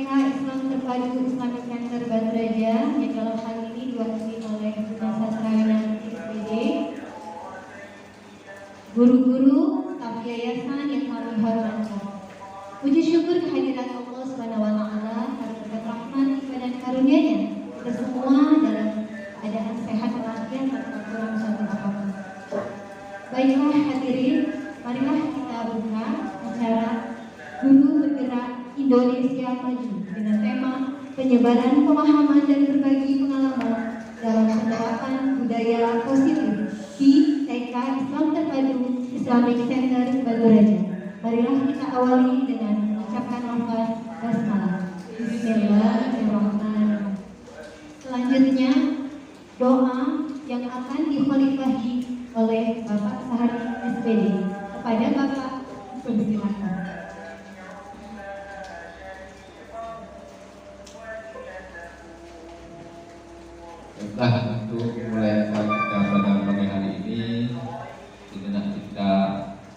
TK Islam Terpadu Islamic Center Batu Raja yang dalam hal ini diwakili oleh Bunda Sastrawinan SPD, guru-guru, staf yayasan yang kami hormati. Puji syukur kehadirat Allah SWT atas berkat rahmat dan karunia-Nya kita semua dalam keadaan sehat walafiat tanpa kurang satu apapun. Baiklah hadirin, marilah kita buka acara Guru Bergerak Indonesia Maju dengan tema penyebaran pemahaman dan berbagi pengalaman dalam penerapan budaya positif di TK Islam Terpadu Islamic Center Batu Raja. Marilah kita awali dengan mengucapkan lafaz basmalah. Bismillahirrahmanirrahim. Selanjutnya doa yang akan dikholifahi oleh Bapak Sahari SPD. Kepada Bapak, persilakan. Baiklah, untuk mulai kita pada pagi hari ini, sejenak kita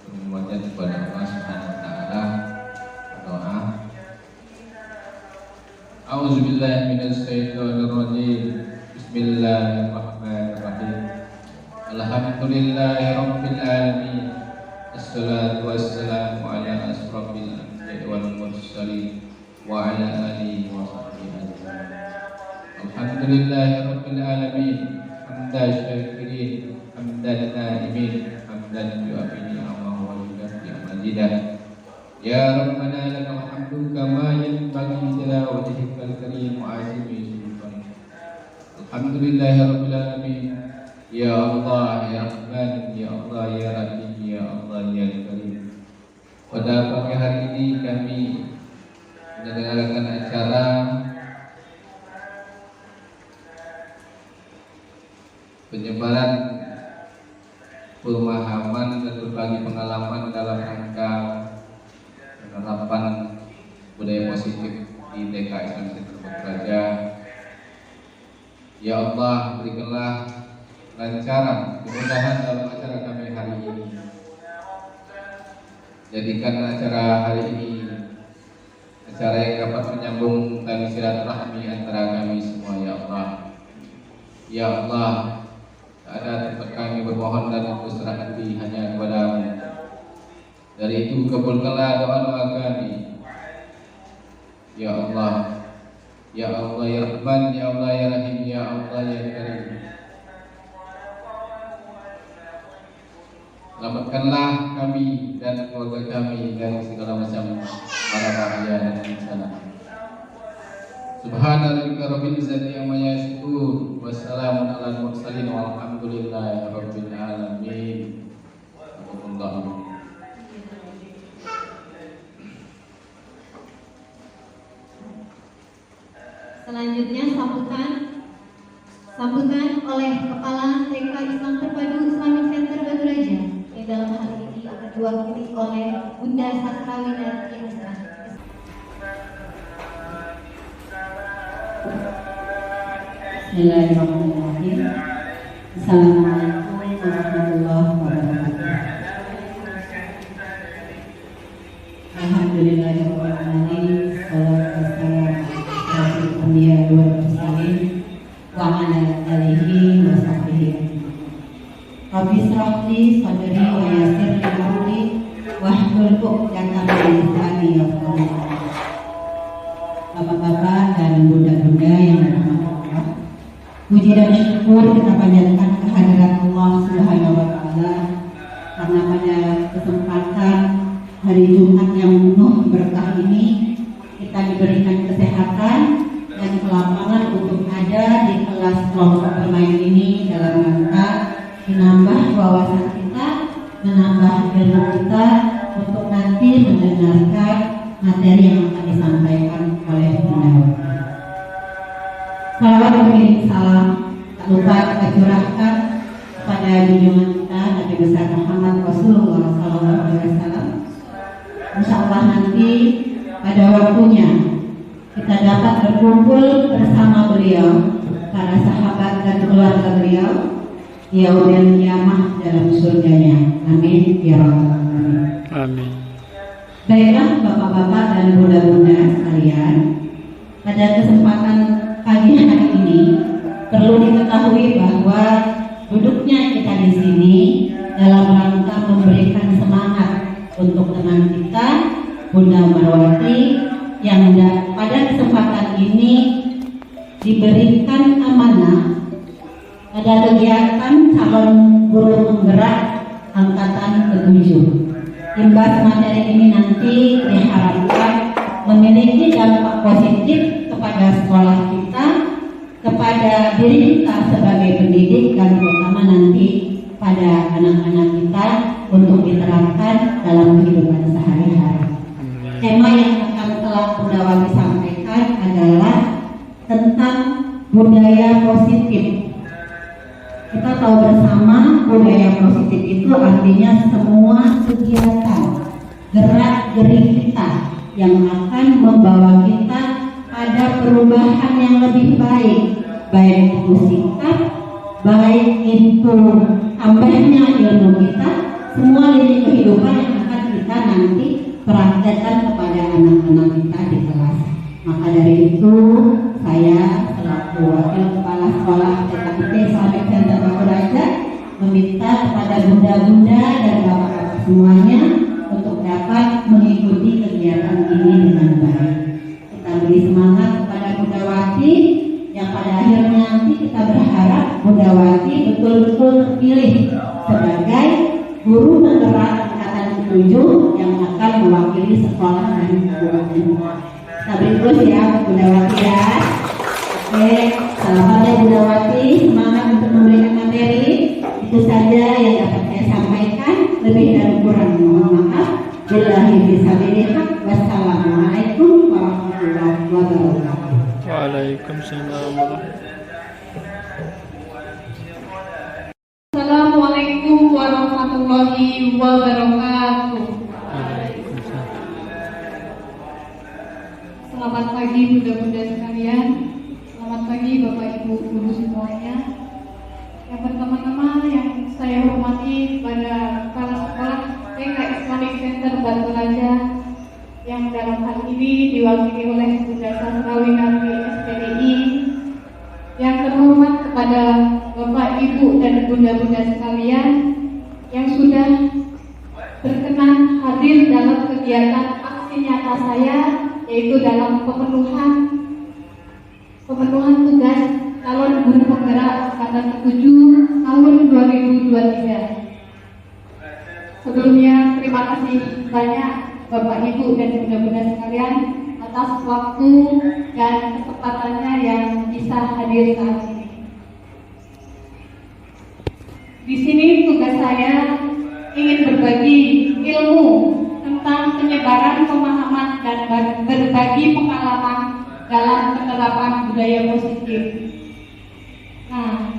bermunajat kepada Allah Subhanahu wa taala. Doa. A'udzubillahi minasyaitonir rajim. Bismillahirrahmanirrahim. Alhamdulillahirabbil alamin. Assalatu wassalamu ala asrofil anbiya'i wal mursalin wa ala alihi wa sahbihi ajma'in. Alhamdulillahirabbil alamin. Hamdan syakirin, hamdan naimin, hamdan yu'afi ni'amahu wa yukafi majidah. Ya Rabbana lakal hamdu kama yanbaghi ila wajhikal karim wa azimi sultanik. Alhamdulillahirabbil alamin. Ya Allah, ya Rahman, ya Allah, ya Rahim, ya Allah, ya Karim. Pada pagi hari ini kami mendengarkan acara penyebaran pemahaman dan berbagi pengalaman dalam rangka penerapan budaya positif di TK Islam Center Batu Raja. Ya Allah, berikanlah lancaran, kemudahan dalam acara kami hari ini. Jadikan acara hari ini acara yang dapat menyambung tali silaturahmi antara kami semua, ya Allah. Ya Allah, ada tempat kami bermohon dan berserah diri hanya kepada-Mu. Dari itu kabulkanlah doa-doa kami. Ya Allah, ya Allah, ya Rahman, ya Allah, ya Rahim, ya Allah, ya Karim. Selamatkanlah kami dan keluarga kami dari segala macam mara bahaya dan bencana. Subhanallah rabbil izzati amma yasifun, wassalamun alal mursalin, walhamdulillahi rabbil alamin. Selanjutnya sambutan oleh Kepala TK Islam Terpadu Islamic Center Batu Raja yang dalam hal ini akan diwakili oleh Bunda Sastrawinan Yasra. Bismillahirrahmanirrahim. Assalamualaikum warahmatullahi wabarakatuh. Alhamdulillahirrahmanirrahim. Salatu wassalamu ala anbiya wal mursalin wa ala alihi wa sahbihi. Rabbi shrah li sadri wa yassir li amri wahlul 'uqdatam min lisani yafqahu qawli. Bapak-bapak dan bunda-bunda yang dirahmati Allah, puji dan syukur kita panjatkan kehadirat Allah Subhanahu wa taala karena pada kesempatan hari Jumat yang penuh berkah ini kita diberikan kesehatan dan kelapangan untuk ada di kelas kelompok bermain ini dalam rangka menambah wawasan kita, menambah ilmu kita untuk nanti mendengarkan materi yang akan disampaikan oleh beliau. Salawat dan salam tak lupa kita curahkan kepada junjungan kita Nabi besar Muhammad Rasulullah SAW. Insya Allah nanti pada waktunya kita dapat berkumpul bersama beliau, para sahabat dan keluarga beliau di yaumil qiyamah dalam surganya. Amin ya rabbal alamin. Amin. Baiklah bapak-bapak dan bunda-bunda sekalian, ketahui bahwa duduknya kita di sini dalam rangka memberikan semangat untuk teman kita Bunda Marwati yang pada kesempatan ini diberikan amanah pada kegiatan calon guru penggerak angkatan ke-7. Imbas materi ini nanti diharapkan memiliki dampak positif kepada sekolah kita, kepada diri kita sebagai pendidik, dan terutama nanti pada anak-anak kita untuk diterapkan dalam kehidupan sehari-hari. Tema yang akan telah Bunda Wati sampaikan adalah tentang budaya positif. Kita tahu bersama budaya positif itu artinya semua kegiatan gerak-gerik kita yang akan membawa kita pada perubahan yang lebih baik, baik itu sikap, baik itu tambahnya ilmu kita, semua lini kehidupan yang akan kita nanti praktekkan kepada anak-anak kita di kelas. Maka dari itu saya selaku wakil kepala sekolah TKIP Islamic Center Batu meminta kepada bunda-bunda dan bapak-bapak semuanya untuk dapat mengikuti kegiatan ini dengan baik. Kita beri semangat kepada Bunda Wati yang pada akhirnya nanti kita berharap Bunda Wati betul-betul terpilih sebagai guru penggerak angkatan ke-7 yang akan mewakili sekolah dan kabupaten. Kita beri terus ya Bunda Wati ya. Oke, selamat ya Bunda Wati, semangat untuk memberikan materi. Itu saja yang dapat saya sampaikan, lebih dan kurang mohon maaf. Billahi fisabilillah. Wassalamualaikum warahmatullahi wabarakatuh. Waalaikumsalam warahmatullahi. Assalamualaikum warahmatullahi wabarakatuh. Selamat pagi bunda-bunda sekalian. Selamat pagi Bapak Ibu guru semuanya. Yang pertama-tama yang saya hormati kepada kepala sekolah TK Islamic Center Batu Raja yang dalam hal ini diwakili oleh Bunda Sastrawi Nabi SPDI. Yang terhormat kepada Bapak Ibu dan bunda-bunda sekalian yang sudah berkenan hadir dalam kegiatan aksi nyata saya, yaitu dalam pemenuhan tugas calon guru penggerak angkatan ke-7 tahun 2023. Sebelumnya terima kasih banyak Bapak Ibu dan bunda-bunda sekalian atas waktu dan kesempatannya yang bisa hadir saat ini. Di sini tugas saya ingin berbagi ilmu tentang penyebaran pemahaman dan berbagi pengalaman dalam penerapan budaya positif. Nah,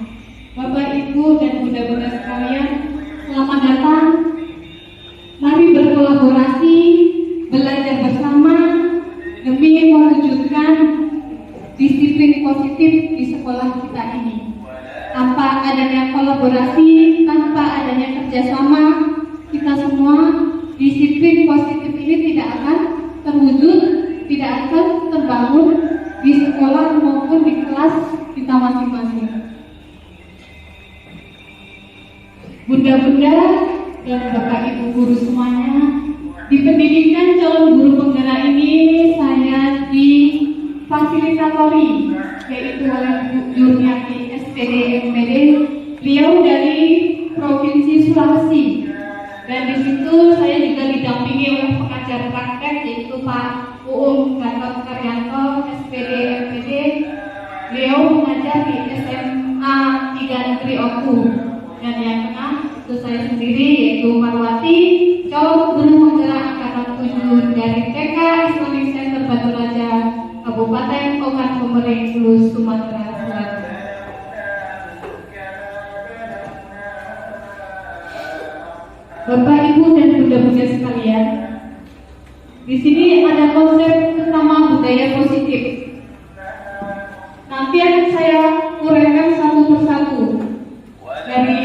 Bapak Ibu dan bunda-bunda sekalian, selamat datang. Mari berkolaborasi, belajar bersama demi mewujudkan disiplin positif di sekolah kita ini. Tanpa adanya kolaborasi, tanpa adanya kerjasama, kita semua disiplin positif ini tidak akan terwujud, tidak akan terbangun di sekolah maupun di kelas kita masing-masing. Bunda-bunda dan Bapak Ibu guru semuanya, di pendidikan calon guru penggerak ini saya difasilitatori, yaitu oleh Bu Jurniati SPD MPD, beliau dari Provinsi Sulawesi. Dan di situ saya juga didampingi oleh pengajar praktek, yaitu Pak Uum Gatot Karyanto SPD MPD. Beliau mengajar di SMA 3 Negeri Oku. Dan yang tengah itu saya sendiri, yaitu Marwati, calon guru penggerak angkatan 7 dari TK Islamic Center Batu Raja, Kabupaten Ogan Komering, Hulu, Sumatera Selatan. Bapak Ibu dan bunda-bunda sekalian, di sini ada konsep pertama budaya positif. Nanti akan saya uraikan satu persatu, dari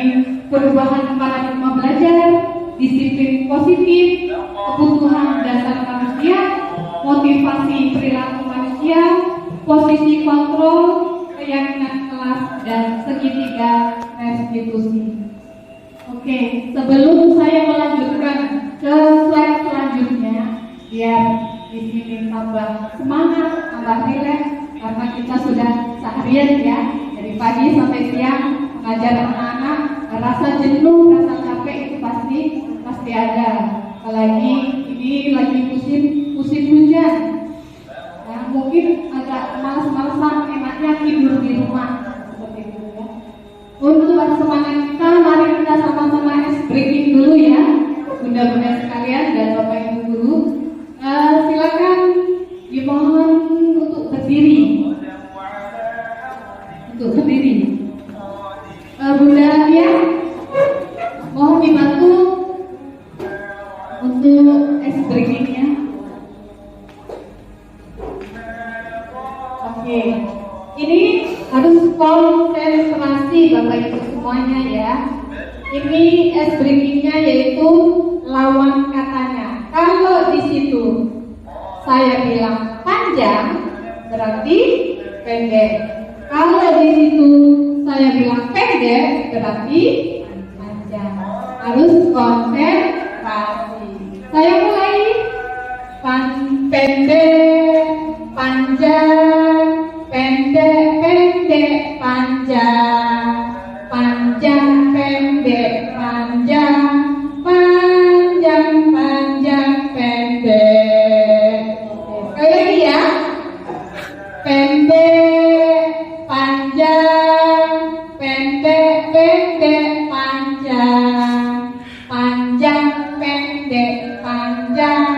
perubahan paradigma belajar, disiplin positif, kebutuhan dasar manusia, motivasi perilaku manusia, posisi kontrol, keyakinan kelas dan segitiga restitusi. Oke, sebelum saya melanjutkan ke slide selanjutnya, biar di sini tambah semangat, tambah rileks, karena kita sudah seharian ya, dari pagi sampai siang mengajar anak-anak, rasa jenuh, rasa capek itu pasti ada. Apalagi ini lagi musim hujan, nah, mungkin agak malas-malasan, enaknya tidur di rumah seperti itu ya. Untuk semangat kita, mari kita sama-sama ice breaking dulu ya, bunda-bunda sekalian dan bapak ibu guru. Silakan dimohon untuk berdiri. Bunda Alia, mohon dibantu untuk ice breakingnya. Oke, ini harus konsentrasi bapak ibu semuanya ya. Ini ice breakingnya yaitu lawan katanya. Kalau di situ saya bilang panjang, berarti pendek. Kalau di situ saya bilang pendek, berarti panjang. Harus konsentrasi. Saya mulai. Pendek, panjang, pendek, pendek, panjang, panjang, pendek, panjang, panjang, panjang, pendek. Sekali lagi ya. Pendek, panjang, pendek, pendek, panjang, panjang, pendek, panjang,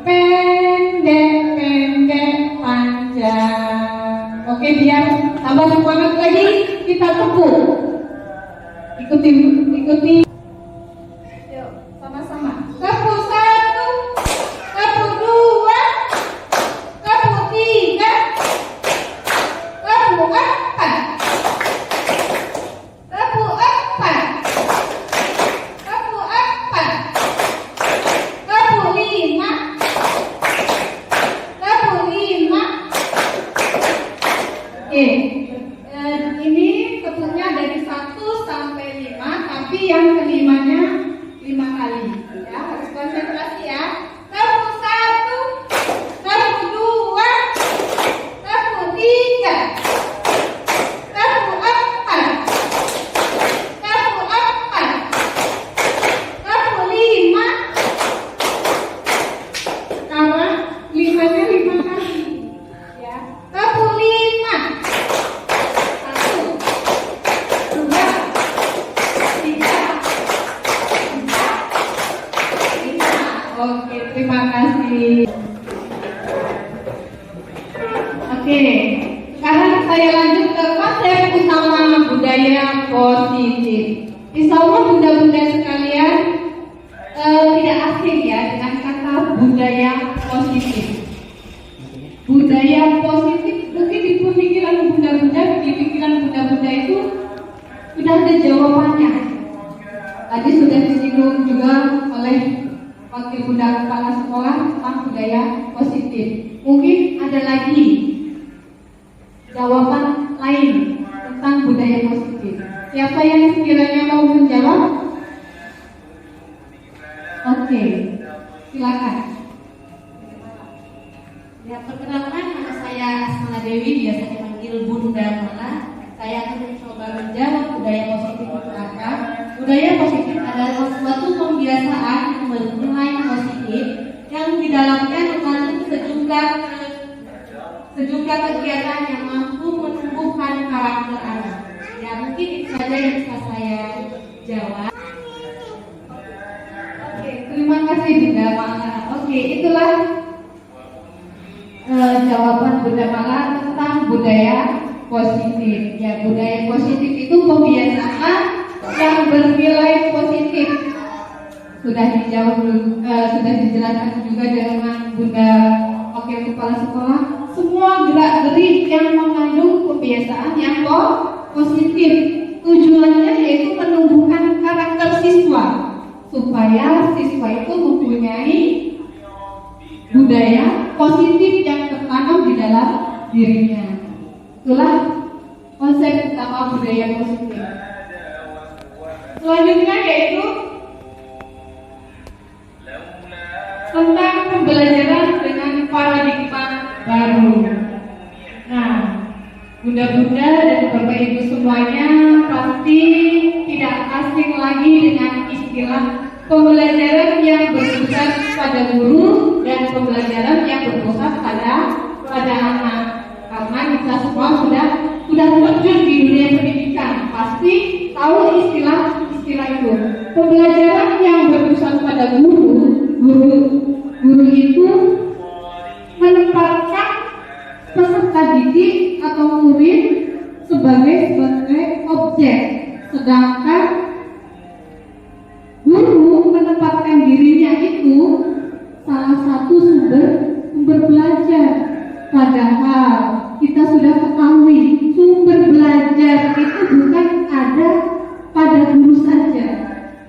pendek, pendek, panjang. Oke, biar tambah semangat lagi, kita tepuk. Ikuti. Yuk, sama-sama. Tepuk 1, tepuk 2, tepuk 3, tepuk 4, tepuk 4, tepuk 4, tepuk 5, tepuk 5. Oke, ini tepuknya dari 1 sampai 5, tapi yang kelimanya 5 kali. Ya, harus konsentrasi ya. Tepuk 1, tepuk 2, tepuk 3, tepuk 4, tepuk 4, tepuk 5. Sekarang 5-nya 5 kali. Ya, tepuk 5. 1, 2, 3, 4, 5. Oke, terima kasih. Oke, sekarang saya lanjut ke konsep utama budaya positif. Insya Allah bunda-bunda sekalian tidak asing ya dengan kata budaya positif. Budaya positif mungkin di pikiran bunda-bunda itu sudah ada jawabannya. Tadi sudah disinggung juga oleh wakil bunda kepala sekolah tentang budaya positif. Mungkin ada lagi jawaban lain tentang budaya positif. Siapa yang sekiranya mau menjawab? Oke, silakan. Ya, perkenalkan, nama saya Asmala Dewi, biasa dipanggil Bunda Mala. Saya akan mencoba menjawab budaya positif itu apa. Budaya positif adalah suatu pembiasaan yang bernilai positif yang di dalamnya mengandung sejumlah kegiatan yang mampu menumbuhkan karakter anak. Ya, mungkin itu saja yang bisa saya jawab. Oke, terima kasih Bunda Mala. Oke, itulah jawaban Bunda Mala tentang budaya positif. Ya, budaya positif itu pembiasaan yang bernilai positif. Sudah dijelaskan juga dengan Bunda Wakil Kepala Sekolah. Semua gerak-gerik yang mengandung kebiasaan yang positif. Tujuannya yaitu menumbuhkan karakter siswa supaya siswa itu mempunyai budaya positif yang tertanam di dalam dirinya. Itulah konsep utama budaya positif. Selanjutnya yaitu tentang pembelajaran dengan paradigma baru. Nah, bunda-bunda dan bapak ibu semuanya pasti tidak asing lagi dengan istilah pembelajaran yang berpusat pada guru dan pembelajaran yang berpusat pada anak. Karena kita semua sudah terjun di dunia pendidikan, pasti tahu istilah itu. Pembelajaran yang berpusat pada guru itu menempatkan peserta didik atau murid sebagai objek, sedangkan guru menempatkan dirinya itu salah satu sumber belajar. Padahal kita sudah ketahui sumber belajar itu bukan ada pada guru saja.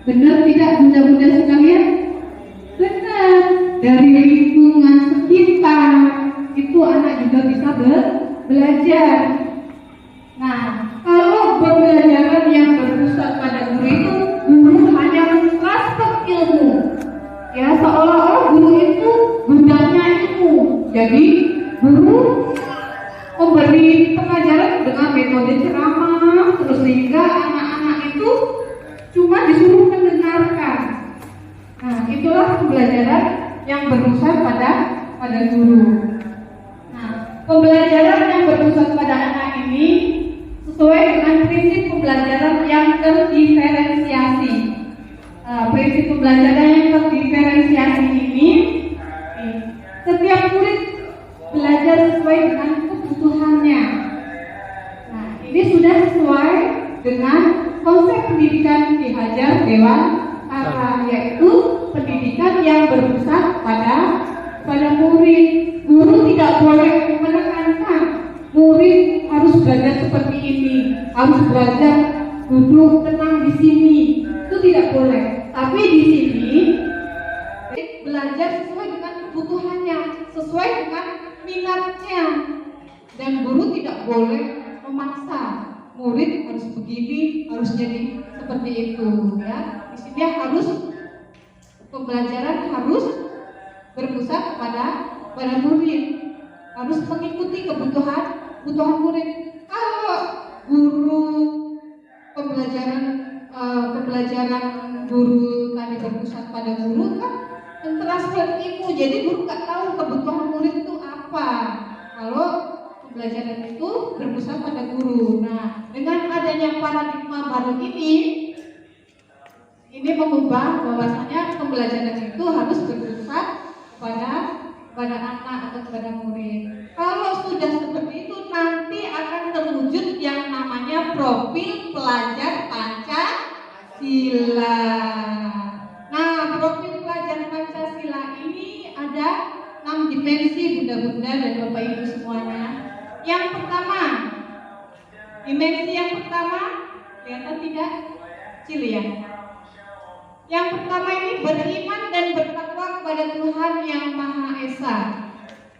Benar tidak bunda-bunda sekalian? Benar. Dari lingkungan sekitar itu anak juga bisa belajar. Nah, kalau pembelajaran yang berpusat pada guru itu, guru hanya mentransfer ilmu. Ya, seolah-olah guru itu bundanya ilmu. Jadi guru memberi pengajaran dengan metode ceramah, terus sehingga anak-anak itu cuma disuruh mendengarkan. Nah, itulah pembelajaran yang berpusat pada guru. Nah, pembelajaran yang berpusat pada anak ini sesuai dengan prinsip pembelajaran yang terdiferensiasi. Prinsip pembelajaran yang terdiferensiasi ini, setiap murid belajar sesuai dengan kebutuhannya. Nah, ini sudah sesuai dengan konsep pendidikan Ki Hajar Dewantara, yaitu pendidikan yang berpusat pada murid. Guru tidak boleh menekankan murid harus belajar seperti ini, harus belajar duduk tenang di sini. Itu tidak boleh. Tapi di sini belajar sesuai dengan kebutuhannya, sesuai dengan minatnya, dan guru tidak boleh memaksa murid harus begini, harus jadi seperti itu. Ya, di sini harus pembelajaran harus berpusat pada murid, harus mengikuti kebutuhan murid. Kalau guru pembelajaran guru tadi berpusat pada guru kan transfer ilmu, jadi guru nggak tahu kebutuhan murid itu apa. Kalau pembelajaran itu berpusat pada guru. Nah, dengan adanya paradigma baru ini mengubah bahwasanya pembelajaran itu harus berpusat pada anak atau kepada murid. Kalau sudah seperti itu, nanti akan terwujud yang namanya profil pelajar Pancasila. Nah, profil pelajar Pancasila ini ada 6 dimensi bunda-bunda dan bapak ibu semuanya. Yang pertama, dimensi yang pertama, kelihatan tidak? Kecil ya. Yang pertama ini beriman dan bertakwa kepada Tuhan Yang Maha Esa.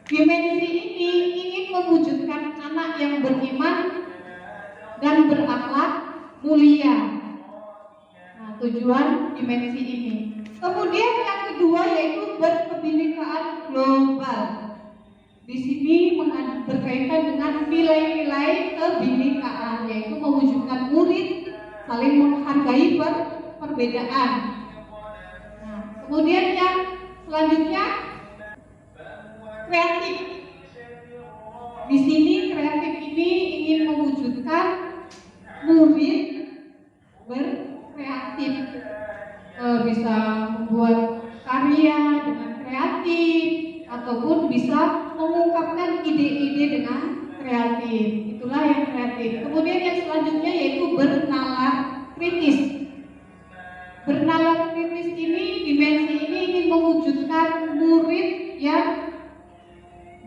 Dimensi ini ingin mewujudkan anak yang beriman dan berakhlak mulia. Nah, tujuan dimensi ini. Kemudian yang kedua yaitu berkebinekaan global. Di sini berkaitan dengan nilai-nilai kebinekaan, yaitu mewujudkan murid saling menghargai perbedaan. Nah, kemudian yang selanjutnya kreatif. Di sini kreatif ini ingin mewujudkan murid berkreatif, bisa membuat karya dengan kreatif ataupun bisa mengungkapkan ide-ide dengan kreatif. Itulah yang kreatif. Kemudian yang selanjutnya yaitu bernalar kritis. Bernalar kritis ini, dimensi ini ingin mewujudkan murid yang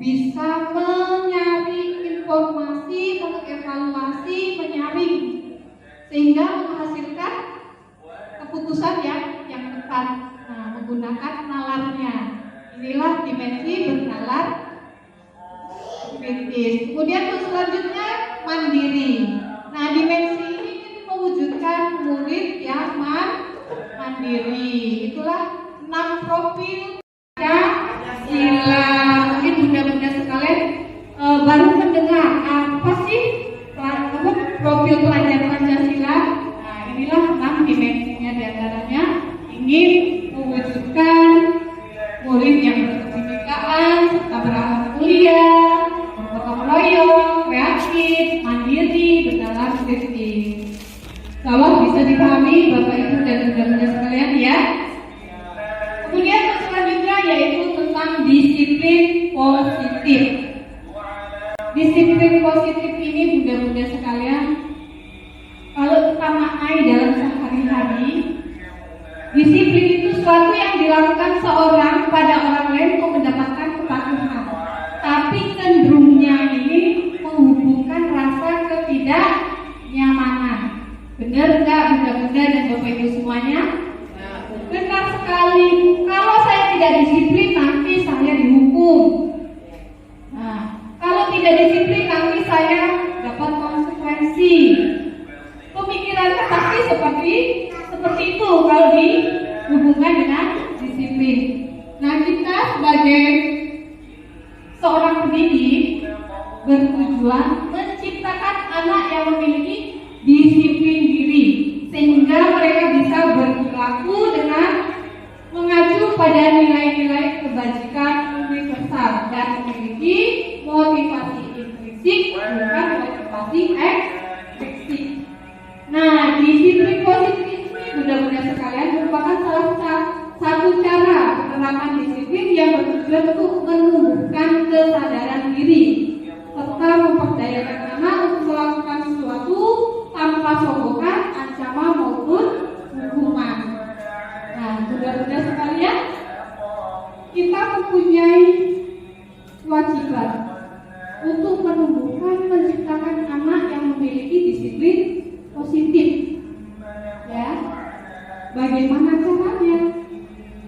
bisa menyaring informasi, mengevaluasi, menyaring, sehingga menghasilkan keputusan yang tepat. Nah, menggunakan nalarnya. Inilah dimensi bernalar kritis. Kemudian selanjutnya mandiri. Nah, dimensi ini mewujudkan murid yang mandiri. Itulah 6 profil Pancasila. Mungkin bunda-bunda sekalian baru mendengar apa sih profil pelajar Pancasila. Nah, inilah 6 dimensinya, diantaranya ingin mewujudkan murid yang berkebinekaan serta berakhlak mulia, bergotong royong, kreatif, mandiri, bernalar-kritis. Kalau bisa dipahami Bapak Ibu dan bunda-bunda sekalian ya. Kemudian selanjutnya yaitu tentang disiplin positif. Disiplin positif ini bunda-bunda sekalian, kalau kita maknai dalam sehari-hari, disiplin itu sesuatu yang dilakukan seorang pada orang lain untuk mendapatkan kepatuhan. Tapi cenderungnya ini menghubungkan rasa ketidaknyamanan. Benar nggak bunda-bunda dan bapak ibu semuanya? Benar sekali. Kalau saya tidak disiplin nanti saya dihukum. Nah, kalau tidak disiplin nanti saya dapat konsekuensi. Pemikirannya pasti seperti itu kalau dihubungkan dengan disiplin. Nah, kita sebagai seorang pendidik bertujuan menciptakan anak yang memiliki disiplin diri sehingga mereka bisa berperilaku dengan mengacu pada nilai-nilai kebajikan universal dan memiliki motivasi intrinsik bukan motivasi ekstrinsik. Nah, disiplin positif ini bunda-bunda sekalian merupakan salah satu cara penerapan disiplin yang bertujuan untuk menumbuhkan kesadaran diri serta memperdayakan anak untuk melakukan sesuatu tanpa sogokan, ancaman maupun hukuman. Nah, bunda-bunda sekalian, kita mempunyai kewajiban untuk menumbuhkan, menciptakan anak yang memiliki disiplin positif. Ya, bagaimana caranya?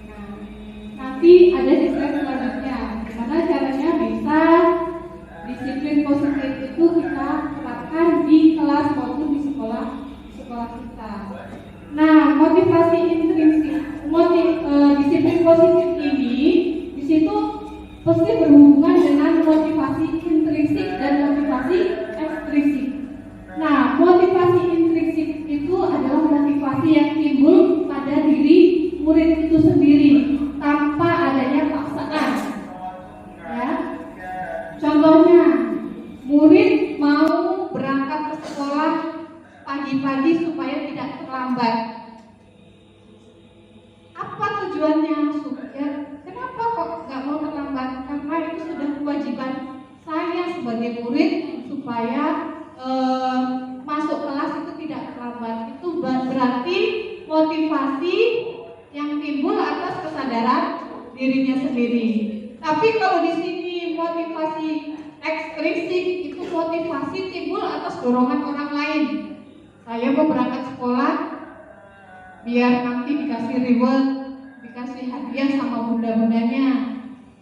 Nah, nanti ada di slide selanjutnya. Gimana caranya bisa disiplin positif itu kita terapkan di kelas maupun di sekolah kita. Nah, motivasi intrinsik, disiplin positif ini di situ pasti berhubungan dengan motivasi intrinsik dan motivasi ekstrinsik. Nah, motivasi intrinsik itu adalah motivasi yang timbul pada diri murid itu sendiri tanpa adanya paksaan. Ya. Contohnya, murid mau berangkat ke sekolah pagi-pagi supaya tidak terlambat. Apa tujuannya? Kenapa kok nggak mau terlambat? Karena itu sudah kewajiban saya sebagai murid supaya masuk kelas itu tidak terlambat. Itu berarti motivasi yang timbul atas kesadaran dirinya sendiri. Tapi kalau di sini motivasi ekstrinsik itu motivasi timbul atas dorongan orang lain. Saya mau berangkat sekolah biar nanti dikasih reward, dikasih hadiah sama bunda-bundanya.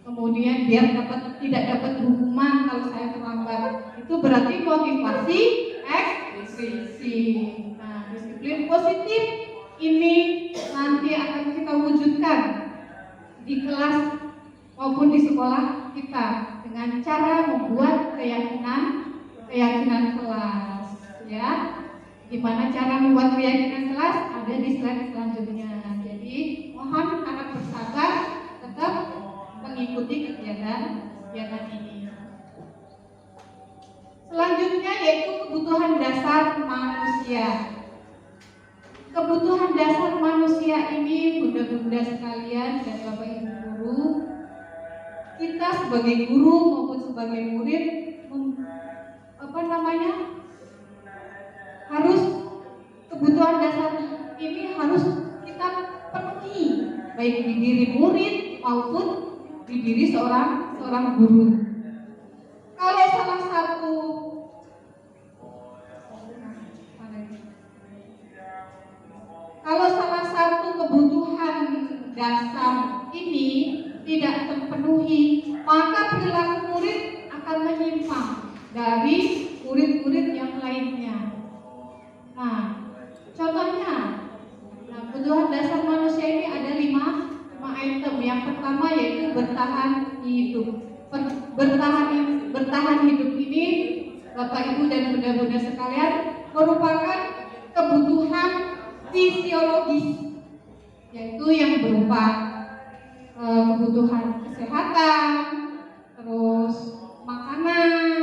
Kemudian biar tidak dapat hukuman kalau saya terlambat. Itu berarti motivasi ekstrinsik. Nah, disiplin positif ini nanti akan kita wujudkan di kelas maupun di sekolah kita dengan cara membuat keyakinan kelas. Ya, gimana cara membuat keyakinan kelas ada di slide selanjutnya. Jadi mohon anak bersabar tetap mengikuti kegiatan ini. Selanjutnya yaitu kebutuhan dasar manusia. Kebutuhan dasar manusia ini bunda-bunda sekalian dan bapak ibu guru, kita sebagai guru maupun sebagai murid harus kebutuhan dasar ini harus kita penuhi baik di diri murid maupun di diri seorang guru. Kalau salah satu kebutuhan dasar ini tidak terpenuhi, maka perilaku murid akan menyimpang dari murid-murid yang lainnya. Nah, contohnya, kebutuhan dasar manusia ini ada 5 item. Yang pertama yaitu bertahan hidup. Bertahan hidup ini, Bapak Ibu dan bunda-bunda sekalian, merupakan kebutuhan fisiologis, yaitu yang berupa kebutuhan kesehatan, terus makanan,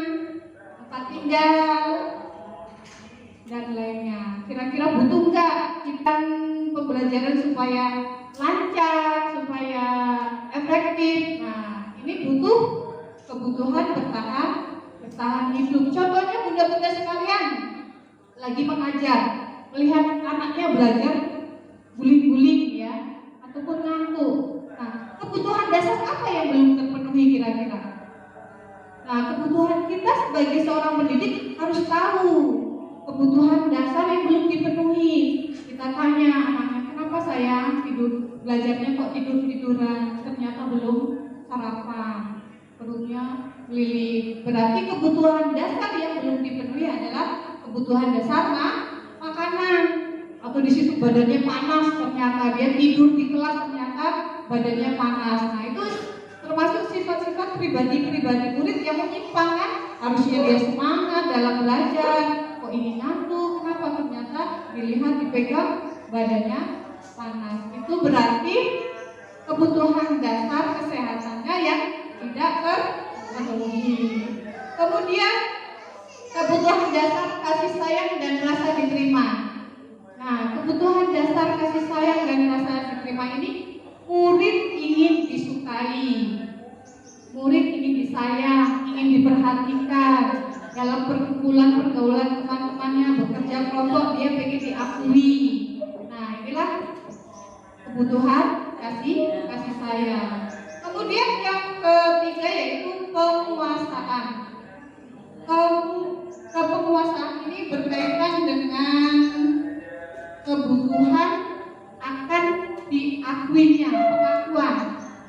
tempat tinggal, dan lainnya. Kira-kira butuh nggak kita pembelajaran supaya lancar, supaya efektif? Nah, ini butuh kebutuhan bertahan hidup. Contohnya bunda-bunda sekalian lagi mengajar, melihat anaknya belajar guling-guling ya, ataupun ngantuk. Nah, kebutuhan dasar apa yang belum terpenuhi kira-kira? Nah, kebutuhan kita sebagai seorang pendidik harus tahu kebutuhan dasar yang belum dipenuhi. Kita tanya anaknya, kenapa sayang belajarnya kok tiduran? Ternyata belum sarapan, perutnya melilit. Berarti kebutuhan dasar yang belum dipenuhi adalah kebutuhan dasar makanan. Atau di situ badannya panas, ternyata dia tidur di kelas ternyata badannya panas. Nah, itu termasuk sifat-sifat pribadi murid yang menyimpang kan. Harusnya dia semangat dalam belajar, kok ini ngantuk, kenapa ternyata dilihat dipegang badannya panas. Itu berarti kebutuhan dasar kesehatannya yang tidak terpenuhi. Kemudian kebutuhan dasar kasih sayang dan rasa diterima. Nah, kebutuhan dasar kasih sayang dan rasa diterima ini, murid ingin disukai, murid ingin disayang, ingin diperhatikan. Dalam pergaulan teman-temannya, bekerja kelompok, dia pengen diakui. Nah, inilah kebutuhan kasih sayang. Kemudian yang ketiga yaitu penguasaan. Kepenguasaan ini berkaitan dengan kebutuhan akan diakuinya, pengakuan.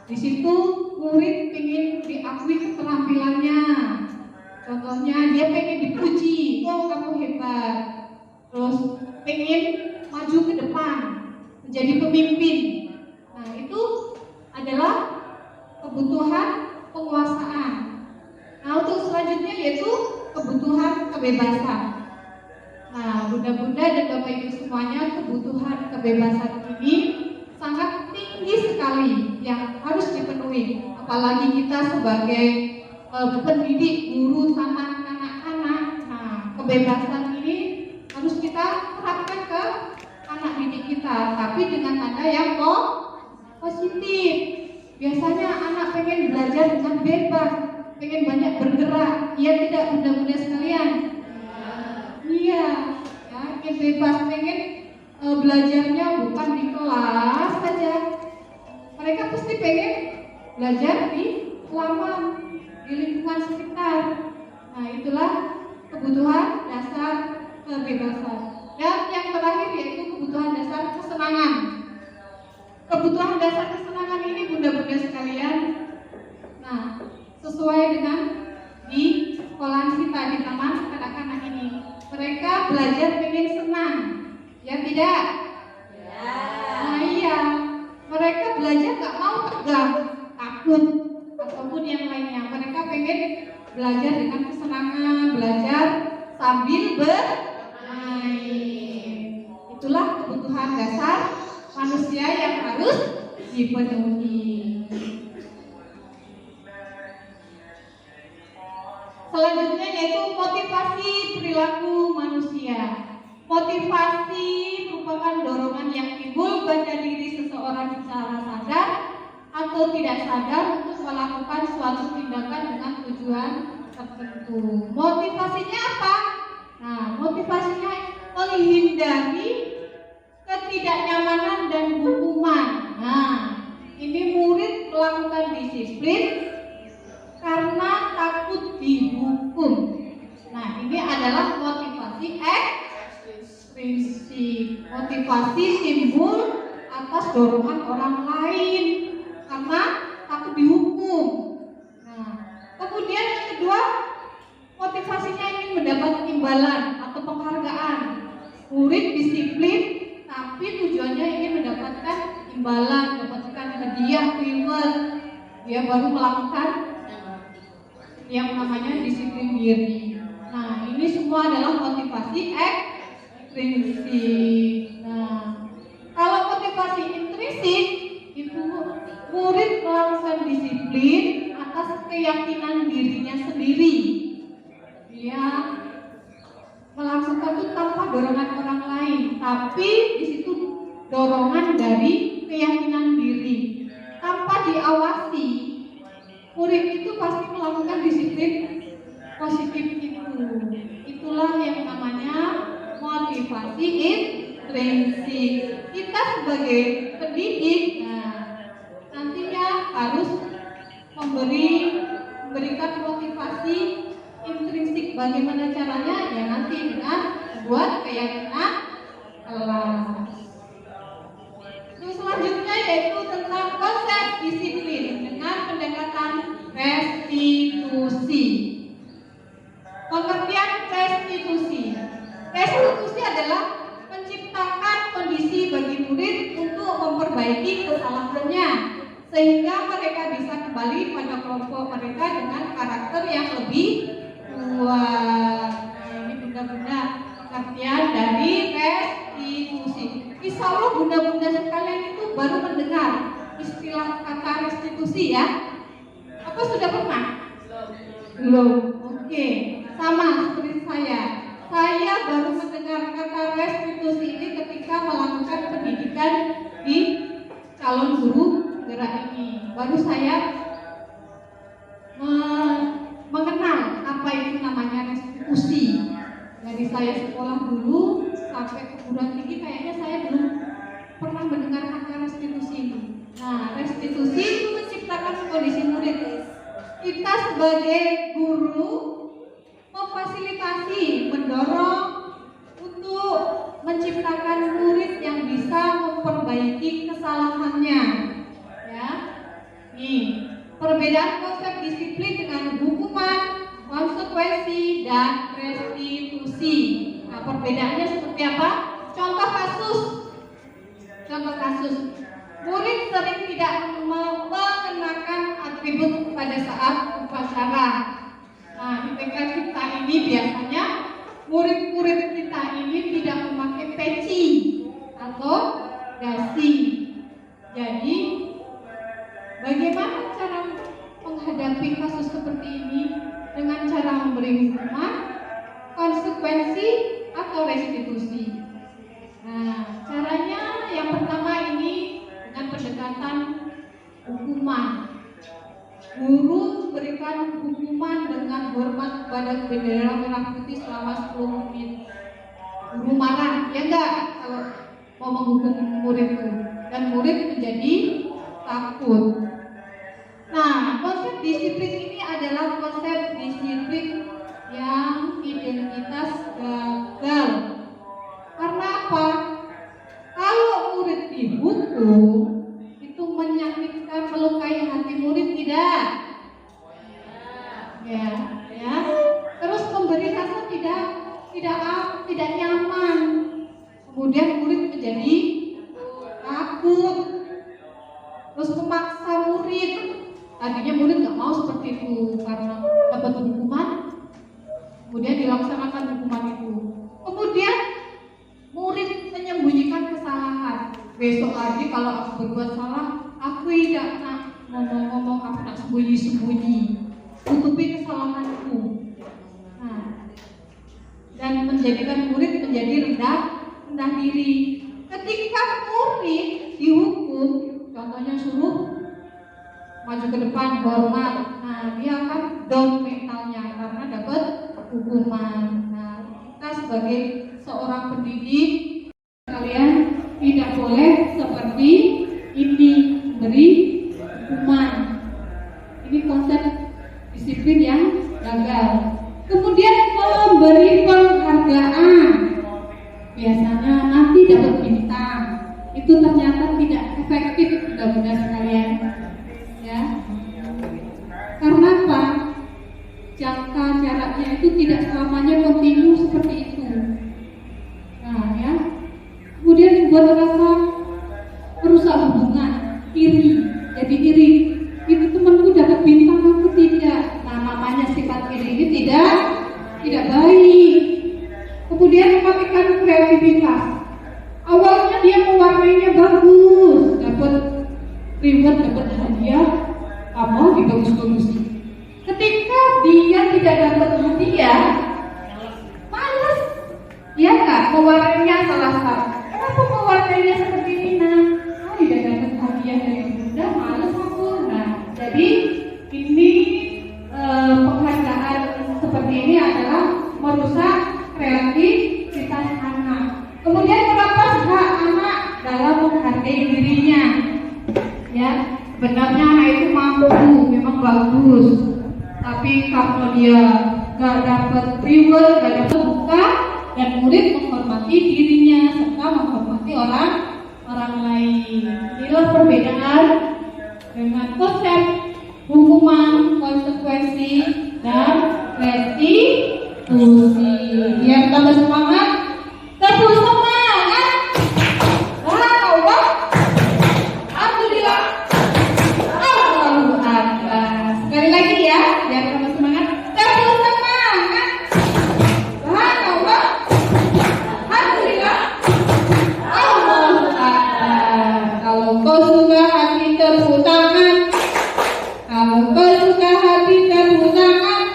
Di situ murid ingin diakui keterampilannya. Contohnya dia pengen dipuji, oh kamu hebat. Terus pengen maju ke depan, menjadi pemimpin. Nah, itu adalah kebutuhan penguasaan. Nah, untuk selanjutnya yaitu kebutuhan kebebasan. Nah, bunda-bunda dan bapak ibu semuanya, kebutuhan kebebasan ini sangat tinggi sekali yang harus dipenuhi. Apalagi kita sebagai pendidik, guru taman anak-anak. Nah, kebebasan ini harus kita terapkan ke anak didik kita, tapi dengan tanda yang positif. Biasanya anak pengen belajar dengan bebas, pengen banyak bergerak. Iya tidak bunda-bunda sekalian? Iya, ya, ingin bebas, pengen belajarnya bukan di kelas saja. Mereka pasti pengen belajar di halaman, di lingkungan sekitar. Nah, itulah kebutuhan dasar kebebasan. Dan yang terakhir yaitu kebutuhan dasar kesenangan. Kebutuhan dasar kesenangan ini bunda-bunda sekalian, nah, sesuai dengan di sekolah kita di taman kanak-kanak ini, mereka belajar pengen senang, ya tidak? Ya. Nah iya, mereka belajar gak mau tegang, takut, ataupun yang lainnya. Mereka pengen belajar dengan kesenangan, belajar sambil bermain. Itulah kebutuhan dasar manusia yang harus dipenuhi. Selanjutnya yaitu motivasi perilaku manusia. Motivasi merupakan dorongan yang timbul pada diri seseorang secara sadar atau tidak sadar untuk melakukan suatu tindakan dengan tujuan tertentu. Motivasinya apa? Nah, motivasinya menghindari ketidaknyamanan dan hukuman. Nah, ini murid melakukan disiplin karena takut dihukum. Nah, ini adalah motivasi ekstrinsik. Motivasi timbul atas dorongan orang lain karena takut dihukum. Nah, kemudian yang kedua, motivasinya ingin mendapatkan imbalan atau penghargaan. Murid disiplin, tapi tujuannya ingin mendapatkan imbalan, mendapatkan hadiah, reward. Dia baru melakukan yang namanya disiplin diri. Nah, ini semua adalah motivasi ekstrinsik. Nah, kalau motivasi intrinsik itu murid melakukan disiplin atas keyakinan dirinya sendiri. Dia melakukan itu tanpa dorongan orang lain, tapi di situ dorongan dari keyakinan diri. Tanpa diawasi, murid itu pasti melakukan disiplin positif itu. Itulah yang namanya motivasi intrinsik. Kita sebagai pendidik, nantinya harus memberikan motivasi intrinsik. Bagaimana caranya? Ya nanti dengan membuat keyakinan kelas. Terus selanjutnya yaitu tentang konsep disiplin dengan pendekatan restitusi. Pengertian restitusi. Restitusi adalah menciptakan kondisi bagi murid untuk memperbaiki kesalahannya, sehingga mereka bisa kembali pada kelompok mereka dengan karakter yang lebih kuat. Ini bunda-bunda pengertian dari restitusi. Insya Allah bunda-bunda sekalian itu baru mendengar istilah kata restitusi ya. Apa sudah pernah? Belum. Oke. Sama seperti saya. Saya baru mendengar kata restitusi ini ketika melakukan pendidikan di calon guru gerak ini. Baru saya mengenal apa itu namanya restitusi. Dari saya sekolah dulu sampai perguruan tinggi kayaknya saya belum pernah mendengar kata restitusi ini. Nah, restitusi itu menciptakan kondisi murid. Kita sebagai guru memfasilitasi, mendorong untuk menciptakan murid yang bisa memperbaiki kesalahannya. Ya, nih perbedaan konsep disiplin dengan hukuman, konsekuensi, dan restitusi. Nah, perbedaannya seperti apa? Contoh kasus. Murid sering tidak mengenakan atribut pada saat upacara. Nah, di TK kita ini biasanya murid-murid kita ini tidak memakai peci atau dasi. Jadi, bagaimana cara menghadapi kasus seperti ini? Dengan cara memberi hukuman, konsekuensi, atau restitusi. Nah, caranya yang pertama ini dengan pendekatan hukuman. Guru berikan hukuman dengan hormat kepada bendera merah putih selama 10 menit. Guru marah, ya enggak kalau mau menghukum murid itu, dan murid menjadi takut. Nah, konsep disiplin ini adalah konsep disiplin yang identitas gagal. Karena apa? Kalau murid dihukum, itu menyakitkan, melukai hati murid tidak? Ya. Terus memberi rasa tidak nyaman. Kemudian murid menjadi takut. Terus memaksa murid. Tadinya murid nggak mau seperti itu karena dapat hukuman, kemudian dilaksanakan hukuman itu. Kemudian murid menyembunyikan kesalahan. Besok lagi kalau aku berbuat salah, aku tidak nak ngomong-ngomong, aku nak sembunyi-sembunyi, tutupi kesalahanku. Nah, dan menjadikan murid menjadi rendah diri. Ketika murid dihukum, contohnya suruh maju ke depan, hormat. Nah, dia akan down mentalnya karena dapat hukuman. Nah, kita sebagai seorang pendidik, kalian tidak boleh seperti ini, beri hukuman. Ini konsep disiplin yang gagal. Kemudian memberi penghargaan. Biasanya nanti dapat bintang. Itu ternyata tidak efektif, mudah-mudahan sekalian. Ya, karena apa? Jangka jaraknya itu tidak selamanya kontinu seperti itu. Nah ya, kemudian membuat rasa merusak hubungan, iri, jadi iri. Itu temanku dapat bintang, aku tidak. Nah, namanya sifat iri ini tidak baik. Kemudian mematikan kreativitas. Awalnya dia mewarnainya bagus, dapat reward, dapat hadiah, kamu dibagus-bagusin. Ketika dia tidak dapat hadiah, malas. Dia nggak mewarnainya salah. Kenapa mewarnainya seperti ini? Nah, tidak dapat hadiah dari bunda, malas aku. Nah, jadi ini penghargaan seperti ini adalah merusak kreativitas anak. Kemudian merampas hak anak dalam menghargai dirinya. Ya, sebenarnya anak itu mampu, memang bagus. Tapi kalau dia gak dapat reward, gak dapat buka, dan murid menghormati dirinya serta menghormati orang lain. Inilah perbedaan dengan konsep hukuman, konsekuensi, dan restitusi. Biar tambah semangat, terus semangat. Allah, alhamdulillah, Allahu Akbar. Sekali lagi ya, biar tambah semangat, terus semangat. Allah, alhamdulillah, Allahu Akbar. Kalau kau suka hati tepuk tangan. Kalau kau suka hati tepuk tangan.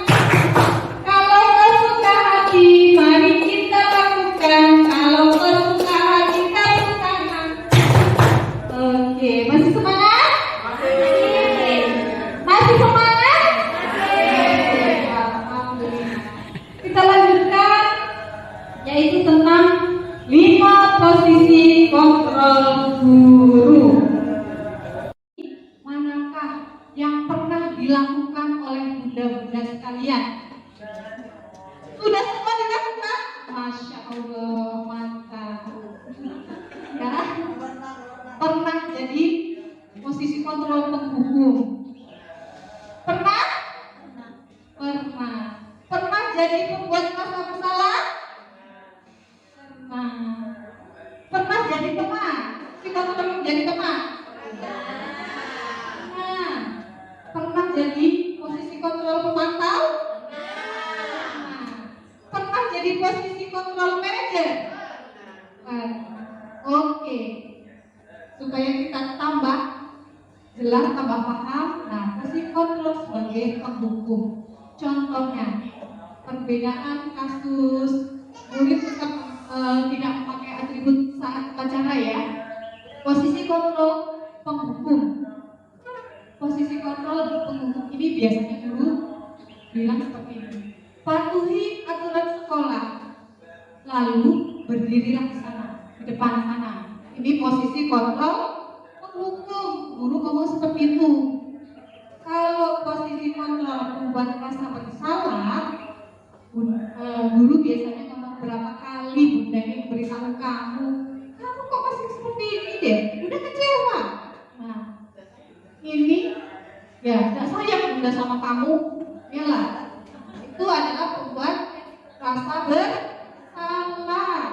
Kalau kau suka hati, mari kita lakukan. Kalau kau suka hati tepuk tangan. Oke, masih semangat? Masih semangat? Alhamdulillah. Kita lanjutkan, yaitu tentang 5 posisi kontrol guru. Manakah yang pernah dilakukan oleh bunda-bunda sekalian? Sudah semua dilakukan? Masya Allah, mantap. Ya, pernah jadi posisi kontrol penghukum? Pernah? Pernah. Pernah jadi pembuat rasa bersalah? Pernah. Pernah jadi teman? Kita pernah jadi teman? Nah, pernah jadi posisi kontrol pemantau? Nah, pernah jadi posisi kontrol manajer? Oke, supaya kita tambah jelas, tambah paham. Nah, posisi kontrol sebagai penghukum. Contohnya, perbedaan kasus murid tetap tidak memakai atribut saat upacara ya. Posisi kontrol penghukum. Posisi kontrol penghukum ini biasanya dulu bilang seperti ini: patuhi aturan sekolah, lalu berdirilah di sana, di depan sana. Ini posisi kontrol penghukum. Guru ngomong seperti itu. Kalau posisi kontrol membuat rasa bersalah, guru biasanya ngomong berapa kali bunda ini memberitahu kamu kok masih seperti ini deh, udah kecewa. Nah, ini ya gak sayang bunda sama kamu, ya lah. Itu adalah membuat rasa bersalah.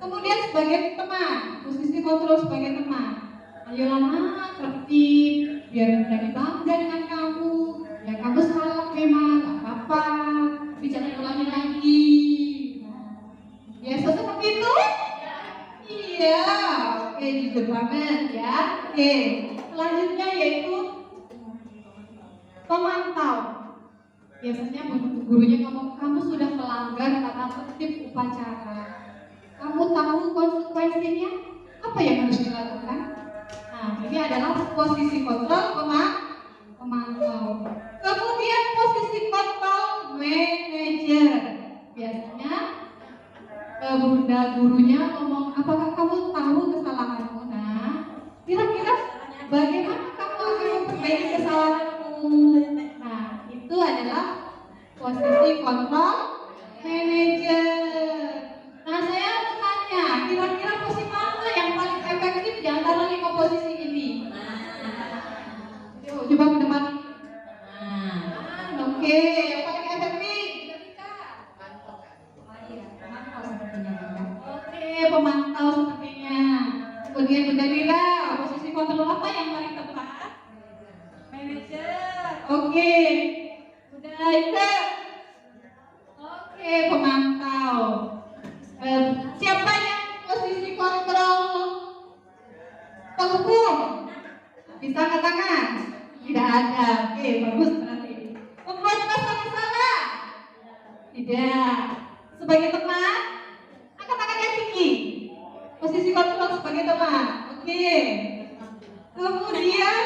Kemudian sebagai teman, posisi kontrol sebagai teman, ayolah nak, tertib, biar bunda bangga dengan kamu. Ya kamu salah memang, gak apa-apa, bicara ulangi lagi. Biasa seperti itu? Iya, oke, jujur banget ya. Oke, selanjutnya yaitu pemantau. Biasanya gurunya ngomong, kamu sudah melanggar tata tertib upacara. Kamu tahu konsekuensinya? Apa yang harus dilakukan? Nah, ini adalah posisi kontrol pemantau. Kemudian posisi kontrol manajer. Biasanya bunda gurunya ngomong, apakah kamu tahu kesalahanmu? Nah, kira-kira bagaimana kamu akan memperbaiki kesalahanmu? Nah, itu adalah posisi kontrol manajer. Nah, saya mau tanya, kira-kira posisi mana yang paling efektif di antara 5 posisi ini? Yuk, coba ke depan. Oke, yang paling efektif. Bunda Lila, posisi kontrol apa yang paling tepat? Manajer. Oke. Bunda Aida. Oke, pemantau. Siapa yang posisi kontrol penghukum? Bisa angkat tangan? Tidak ada. Oke, bagus berarti. Membuat masalah? Tidak. Sebagai teman, angkat tangan yang tinggi. Posisi kontrol sebagai teman. Oke. Kemudian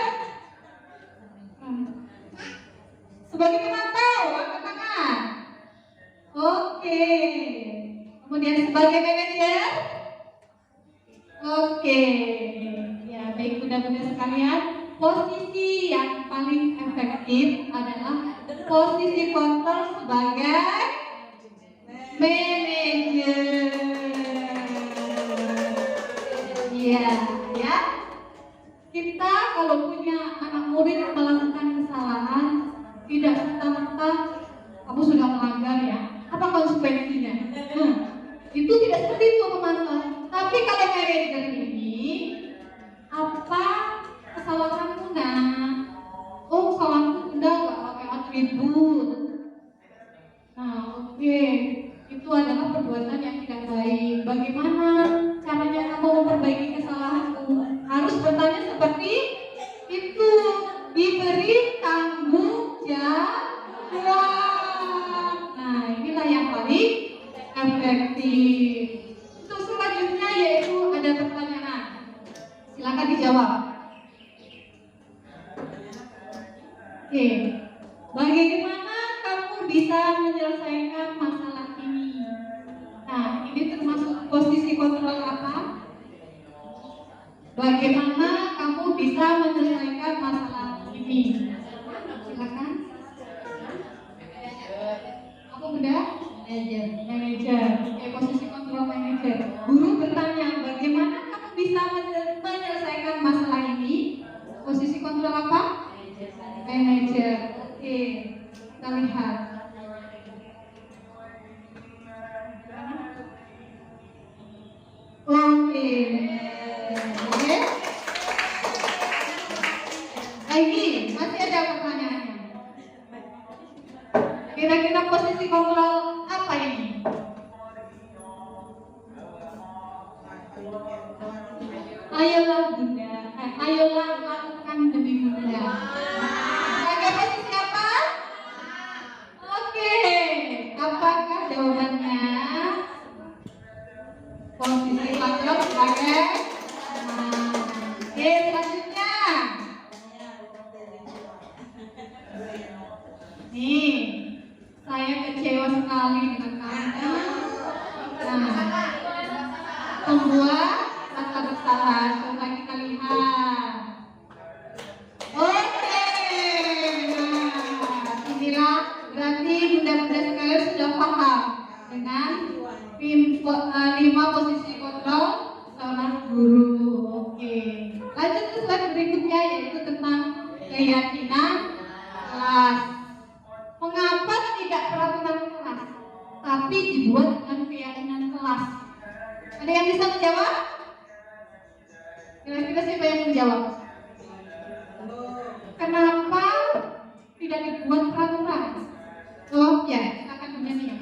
sebagai pemantau, angkat tangan. Oke. Kemudian sebagai manajer. Oke. Ya, baik bunda-bunda sekalian, posisi yang paling efektif adalah posisi kontrol sebagai manajer. Iya, ya. Kita kalau punya anak murid melakukan kesalahan, tidak serta-merta kamu sudah melanggar ya. Apa konsekuensinya? Itu tidak seperti itu pemantau. Tapi kalau manajer ini, apa kesalahanmu nak? Oh, kesalahanku bunda nggak pakai atribut. Nah, oke. Itu adalah perbuatan yang tidak baik. Bagaimana caranya kamu memperbaiki kesalahanmu? Harus bertanya seperti itu. Diberi tanggung jawab. Nah, inilah yang paling efektif. Untuk selanjutnya yaitu ada pertanyaan. Silakan dijawab. Oke. Bagaimana kamu bisa menyelesaikan masalah ini? Nah, ini termasuk posisi kontrol apa? Bagaimana kamu bisa menyelesaikan masalah ini? Silakan. Apa bunda? Manajer. Posisi kontrol manajer. Guru bertanya, bagaimana kamu bisa menyelesaikan masalah ini? Posisi kontrol apa? Manajer. Oke, kita lihat. Oke. Lagi, masih ada pertanyaannya. Kira-kira posisi kontrol apa ini? Ayolah bunda, ayolah lakukan demi bunda. Sebagai posisi apa? Oke, apakah jawabannya? Posisi kontrol sebagai oke, selanjutnya. Nih, saya kecewa sekali dengan kamu. Nah, membuat rasa bersalah. Coba kita lihat. Oke, nah, inilah berarti bunda-bunda sekalian sudah paham dengan 5 posisi kontrol seorang guru. Oke, lanjut ke slide berikutnya yaitu tentang keyakinan kelas. Mengapa tidak peraturan kelas, tapi dibuat dengan keyakinan kelas? Ada yang bisa menjawab? Kira-kira siapa yang menjawab? Kenapa tidak dibuat peraturan? Oh ya, silakan menyanyi.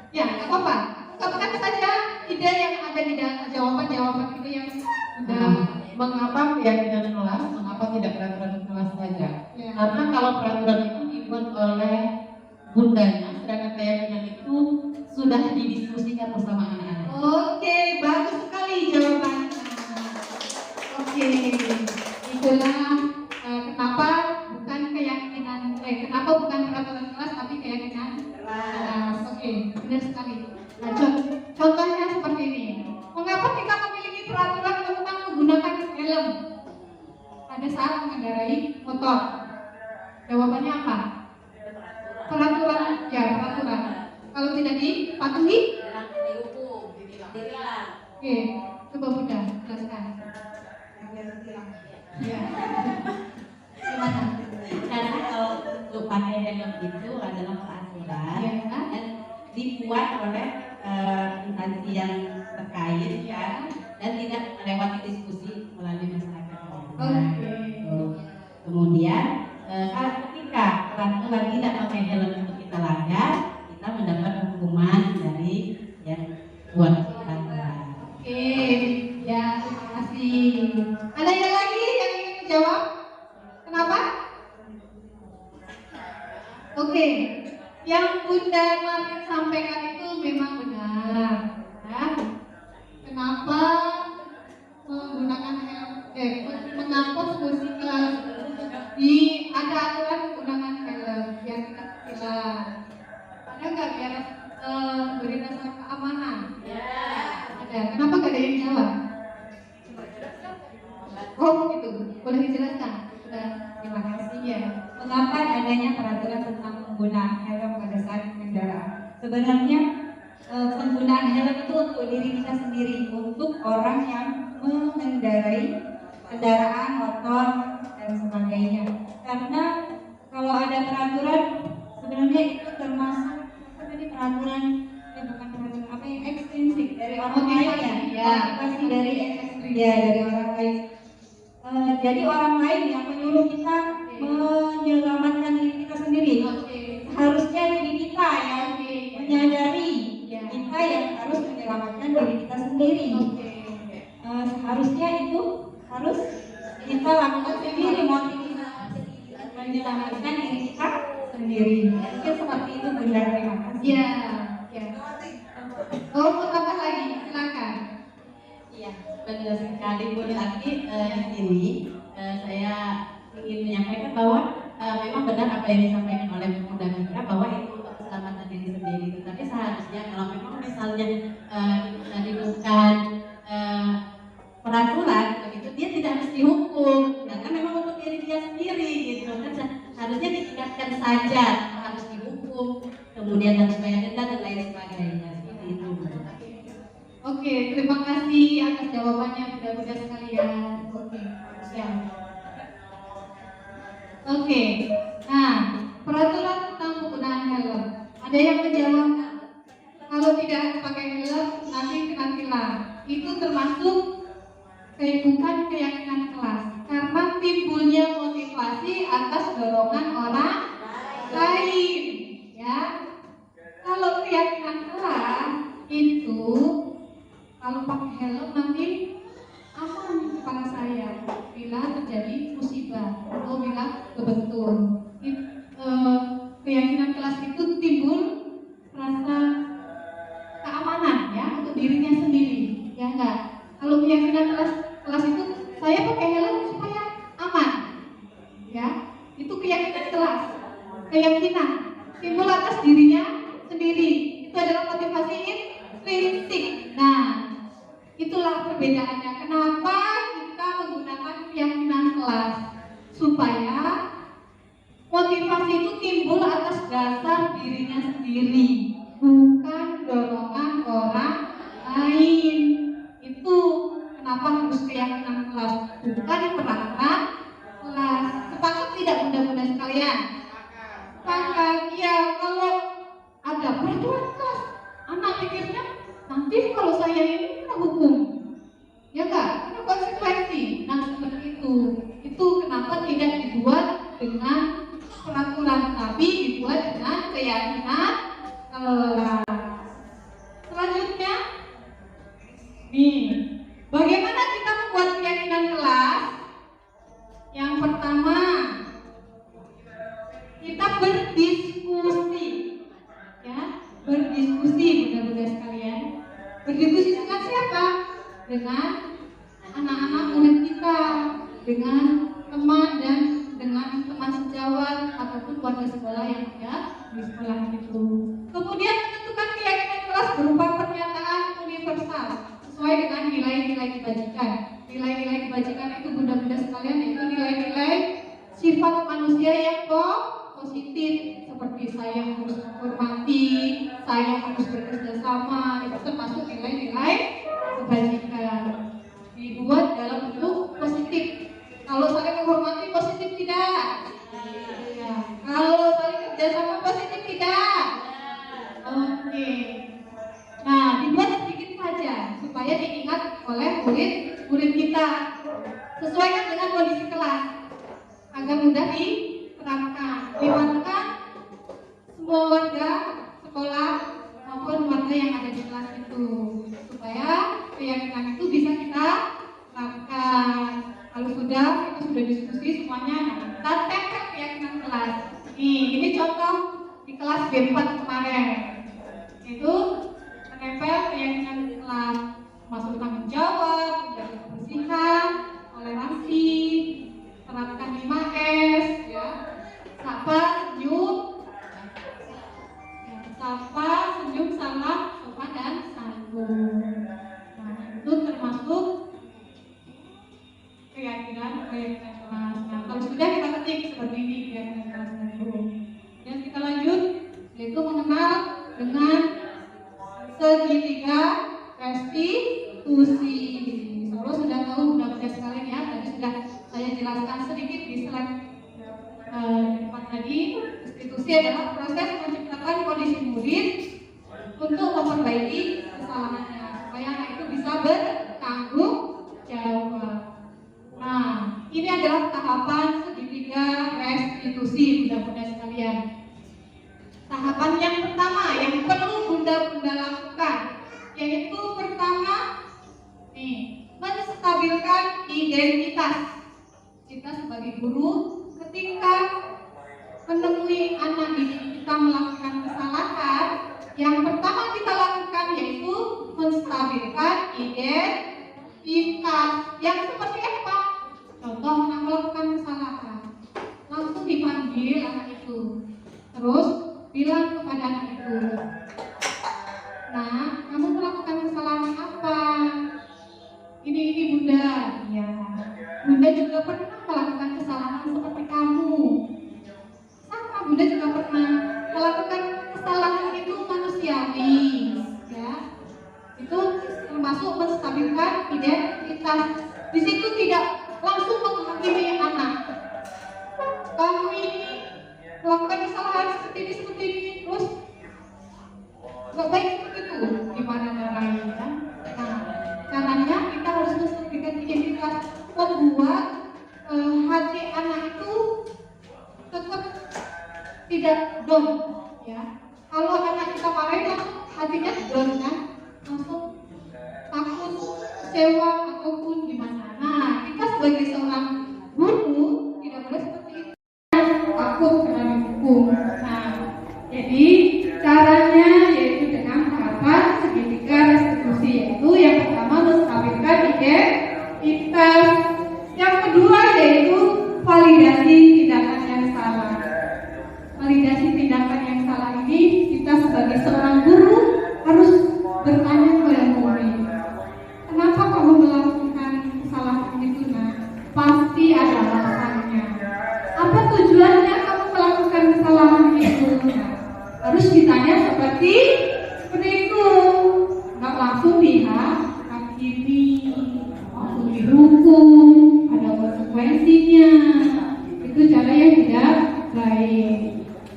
Ya, nggak apa-apa. Ungkapkan saja ide yang ada di dalam jawaban-jawaban itu yang sudah. Mengapa keyakinan kelas? Mengapa tidak peraturan kelas saja? Ya. Karena kalau peraturan itu dibuat oleh bundanya, sedangkan keyakinan itu sudah didiskusikan bersama anak-anak. Oke, bagus sekali jawabannya. Oke, itulah kenapa bukan keyakinan, kenapa bukan peraturan kelas tapi keyakinan kelas. Oke, benar sekali. Nah, contohnya seperti ini. Mengapa kita memiliki peraturan tentang menggunakan helm pada saat mengendarai motor? Jawabannya apa? Peraturan, ya peraturan. Kalau tidak dipatuhi, oke, coba bunda jelaskan. Ya, gimana? Karena kalau untuk pakai helm itu adalah peraturan Ya. dan dibuat oleh instansi yang terkait ya, dan tidak melewati diskusi melalui masyarakat. Kemudian ketika peraturan tidak pakai helm itu kita langgar, kita mendapat hukuman dari yang buat peraturan. Oke, ya terima kasih. Ada yang lagi yang ingin menjawab? Kenapa? Oke, yang Bunda Marin sampaikan itu memang benar. Ya. Kenapa menggunakan helm? Mengapa musikal ada aturan menggunakan helm biar kita tertilang? Ada nggak biar beri rasa keamanan? Ya. Ada. Kenapa nggak ada yang jawab? Oh gitu, boleh dijelaskan? Sudah, terima kasih ya. Mengapa adanya peraturan tentang penggunaan helm pada saat kendaraan? Sebenarnya penggunaan helm itu untuk diri kita sendiri, untuk orang yang mengendarai kendaraan, motor dan sebagainya. Karena kalau ada peraturan, sebenarnya itu termasuk seperti peraturan, bukan peraturan apa yang ekstrinsik dari orang lain ya, motivasi dari ekstrim ya, dari orang lain. Jadi orang lain yang menyuruh kita menyelamatkan diri kita sendiri. Harusnya diri kita yang menyadari kita yang harus menyelamatkan diri kita sendiri. Seharusnya itu harus kita lakukan sendiri, motivasi menyelamatkan diri kita sendiri. Mungkin seperti itu Bunda, terima kasih. Ya, ya. Oh, mau tambah lagi, silakan. Iya, benar sekali Bu Tati. Di sini saya ingin menyampaikan bahwa memang benar apa yang disampaikan oleh Bunda Mitra bahwa itu untuk keselamatan diri sendiri. Tetapi seharusnya kalau memang misalnya dibutuhkan peraturan begitu, dia tidak harus dihukum karena memang untuk diri dia sendiri gitu kan. Harusnya ditingkatkan saja, harus dihukum, kemudian harus bayar denda dan lain sebagainya. Seperti itu. Oke, terima kasih atas jawabannya Bunda-bunda sekalian. Oke, siap. Oke, nah peraturan tentang penggunaan helm. Ada yang menjawab kalau tidak pakai helm nanti kena tilang. Itu termasuk bukan keyakinan kelas, karena timbulnya motivasi atas dorongan orang lain. Ya, kalau keyakinan kelas itu kalau pakai helm nanti aman di kepala saya bila terjadi musibah atau bila kebentur. Keyakinan kelas itu timbul rasa keamanan ya untuk dirinya sendiri, ya enggak? Kalau keyakinan kelas itu saya pakai helm supaya aman, ya itu keyakinan kelas, keyakinan timbul atas dirinya sendiri. Itu adalah motivasi intrinsik. Nah, itulah perbedaannya. Kenapa kita menggunakan keyakinan kelas? Supaya motivasi itu timbul atas dasar dirinya sendiri, bukan dorongan orang lain. Itu kenapa harus keyakinan kelas, bukan peraturan kelas. Sepakat tidak Bunda-bunda sekalian? Sepakat. Ya, kalau ada peraturan kelas, anak pikirnya nanti kalau saya ini kena hukum, ya enggak? Kena konsekuensi. Nah seperti itu. Itu kenapa tidak dibuat dengan peraturan, tapi dibuat dengan keyakinan kelas. Selanjutnya, nih, bagaimana kita membuat keyakinan kelas? Yang pertama, kita berdiskusi, ya, berdiskusi Bunda-bunda sekalian. Berdiskusi dengan siapa? Dengan anak-anak murid kita, dengan teman dan dengan teman sejawat ataupun keluarga sekolah yang ada di sekolah itu. Kemudian menentukan keyakinan kelas berupa pernyataan universal sesuai dengan nilai-nilai kebajikan. Nilai-nilai kebajikan itu Bunda-bunda sekalian itu nilai-nilai sifat manusia yang positif, seperti saya harus menghormati, saya harus bekerja sama. Itu termasuk nilai-nilai kebajikan, dibuat dalam bentuk positif. Kalau saling menghormati positif tidak? Ya. Kalau saling kerja sama positif tidak? Oke. murid-murid kita. Sesuaikan dengan kondisi kelas agar mudah diterapkan. Libatkan semua warga sekolah maupun warga yang ada di kelas itu supaya keyakinan itu bisa kita terapkan. Kalau kita sudah diskusi semuanya, kita tempel keyakinan kelas. Ini contoh di kelas B4 kemarin, itu menempel keyakinan kelas, masuk tanggung jawab, menjaga kebersihan, toleransi, terapkan 5S, ya, sapa, senyum, salam, sopan dan santun. Nah, itu termasuk keyakinan kelas. Nah, kalau sudah kita ketik seperti ini keyakinan kelas itu. Dan kita lanjut, yaitu mengenal dengan segitiga restitusi. Insya sudah tahu, mudah-mudahan sekalian ya. Tadi sudah saya jelaskan sedikit di slide depan tadi. Restitusi adalah proses menciptakan kondisi murid untuk memperbaiki kesalahannya supaya anak itu bisa bertanggung jawab. Nah, ini adalah tahapan segitiga restitusi, mudah-mudahan sekalian. Tahapan yang pertama yang perlu bunda-bunda lakukan, yaitu pertama, menstabilkan identitas. Kita sebagai guru, ketika menemui anak didik kita melakukan kesalahan, yang pertama kita lakukan yaitu menstabilkan identitas. Yang seperti apa? Contoh, anak melakukan kesalahan, langsung dipanggil anak itu, terus bilang kepada anak itu, "Nah, kamu melakukan kesalahan apa? Ini bunda." Ya, bunda juga pernah melakukan kesalahan seperti kamu. Sama, bunda juga pernah melakukan kesalahan, itu manusiawi, ya. Itu termasuk menstabilkan identitas. Di situ tidak langsung menghakimi anak. Kamu ini melakukan kesalahan seperti ini, terus nggak baik seperti itu. Gimana caranya? Nah, caranya kita harus menstabilkan identitas, membuat hati anak itu tetap tidak down, ya. Kalau anak kita marahin langsung hatinya down kan, langsung takut, kecewa ataupun gimana. Nah, kita sebagai seorang guru tidak boleh seperti itu, takut kena dihukum. Nah, jadi caranya yaitu dengan tahapan segitiga restitusi, yaitu yang pertama menstabilkan identitas, yang kedua yaitu validasi tindakan yang salah. Validasi tindakan yang salah ini kita sebagai seorang guru harus bertanya kepada murid, kenapa kamu melakukan kesalahan itu? Nah, pasti ada alasannya. Apa tujuannya kamu melakukan kesalahan itu? Nah, harus ditanya seperti itu. Nggak langsung dihakimi, langsung dihukum, ada konsekuensinya. Itu cara yang tidak baik.